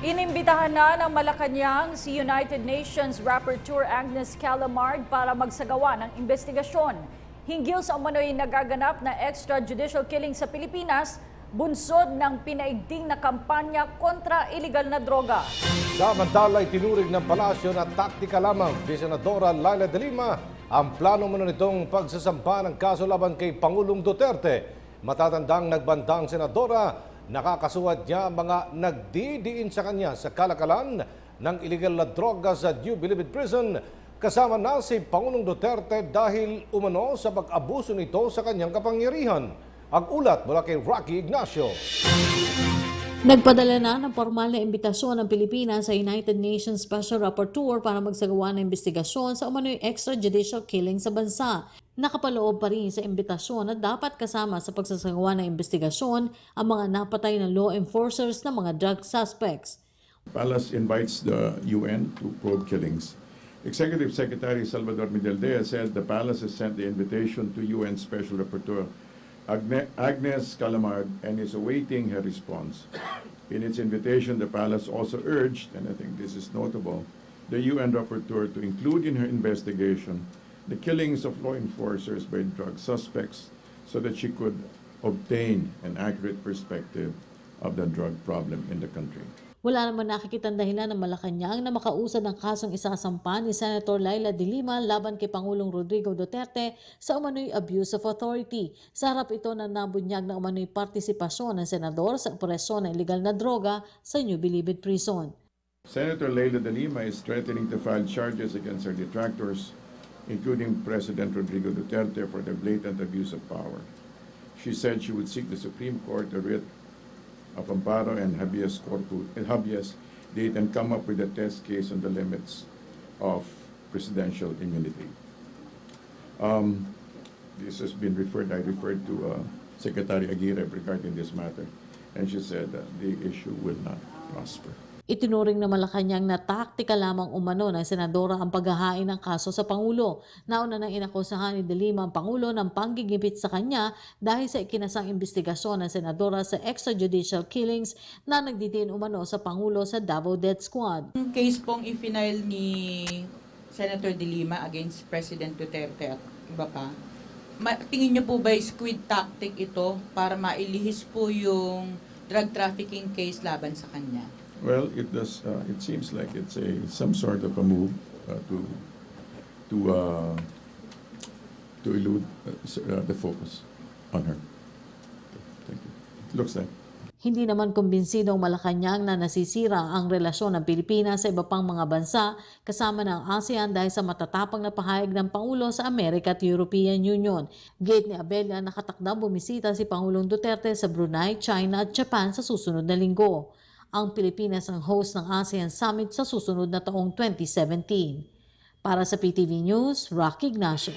Inimbitahan na ng Malacanang si United Nations Rapporteur Agnes Callamard para magsagawa ng investigasyon hinggil sa umano'y nagaganap na extrajudicial killing sa Pilipinas, bunsod ng pinaigting na kampanya kontra iligal na droga. Samantala, itinuring ng palasyo na taktika lamang ni Senadora Laila de Lima ang plano mo nitong pagsasampa ng kaso laban kay Pangulong Duterte. Matatandang nagbanta ang senadora, nakakasuwat niya mga nagdidiin sa kanya sa kalakalan ng iligal na droga sa New Bilibid Prison, kasama na si Pangulong Duterte dahil umano sa pag-abuso nito sa kanyang kapangyarihan. Ang ulat mula kay Rocky Ignacio. Nagpadala na ng formal na imbitasyon ng Pilipinas sa United Nations Special Rapporteur para magsagawa ng investigasyon sa umano'y extrajudicial killing sa bansa. Nakapaloob pa rin sa imbitasyon na dapat kasama sa pagsasagawa ng investigasyon ang mga napatay na law enforcers na mga drug suspects. Palace invites the UN to probe killings. Executive Secretary Salvador Medialdea said the Palace has sent the invitation to UN Special Rapporteur Agnes Callamard and is awaiting her response. In its invitation, the Palace also urged, and I think this is notable, the UN Rapporteur to include in her investigation the killings of law enforcers by drug suspects so that she could obtain an accurate perspective of the drug problem in the country. Wala naman nakikitang dahilan ng Malacanang na makausad ng kasong isasampa ni Senator Laila de Lima laban kay Pangulong Rodrigo Duterte sa umano'y abuse of authority. Sa harap ito na nabunyag na umano'y partisipasyon ng senador sa operasyon ng iligal na droga sa New Bilibid Prison. Senator Laila de Lima is threatening to file charges against her detractors, including President Rodrigo Duterte, for the blatant abuse of power. She said she would seek the Supreme Court a writ of amparo and habeas date and come up with a test case on the limits of presidential immunity. This has been referred, I referred to Secretary Aguirre regarding this matter, and she said that the issue will not prosper. Itinuring na Malacanang na taktika lamang umano ng senadora ang paghahain ng kaso sa Pangulo. Nauna nang inakusahan ni de Lima ang Pangulo ng panggigipit sa kanya dahil sa ikinasang investigasyon ng senadora sa extrajudicial killings na nagdidiin umano sa Pangulo sa Davao Death Squad. Yung case pong i-file ni Senator de Lima against President Duterte at iba pa, tingin niyo po ba squid tactic ito para mailihis po yung drug trafficking case laban sa kanya? Well, it does. It seems like it's some sort of a move to elude the focus on her. Thank you. It looks like. Hindi naman kumbinsido ang Malacanang na nasisira ang relasyon ng Pilipinas sa iba pang mga bansa kasama ng ASEAN dahil sa matatapang na pahayag ng Pangulo sa Amerika at European Union. Gate ni Abella, nakatakdang bumisita si Pangulong Duterte sa Brunei, China at Japan sa susunod na linggo. Ang Pilipinas ang host ng ASEAN Summit sa susunod na taong 2017. Para sa PTV News, Rocky Ignacio.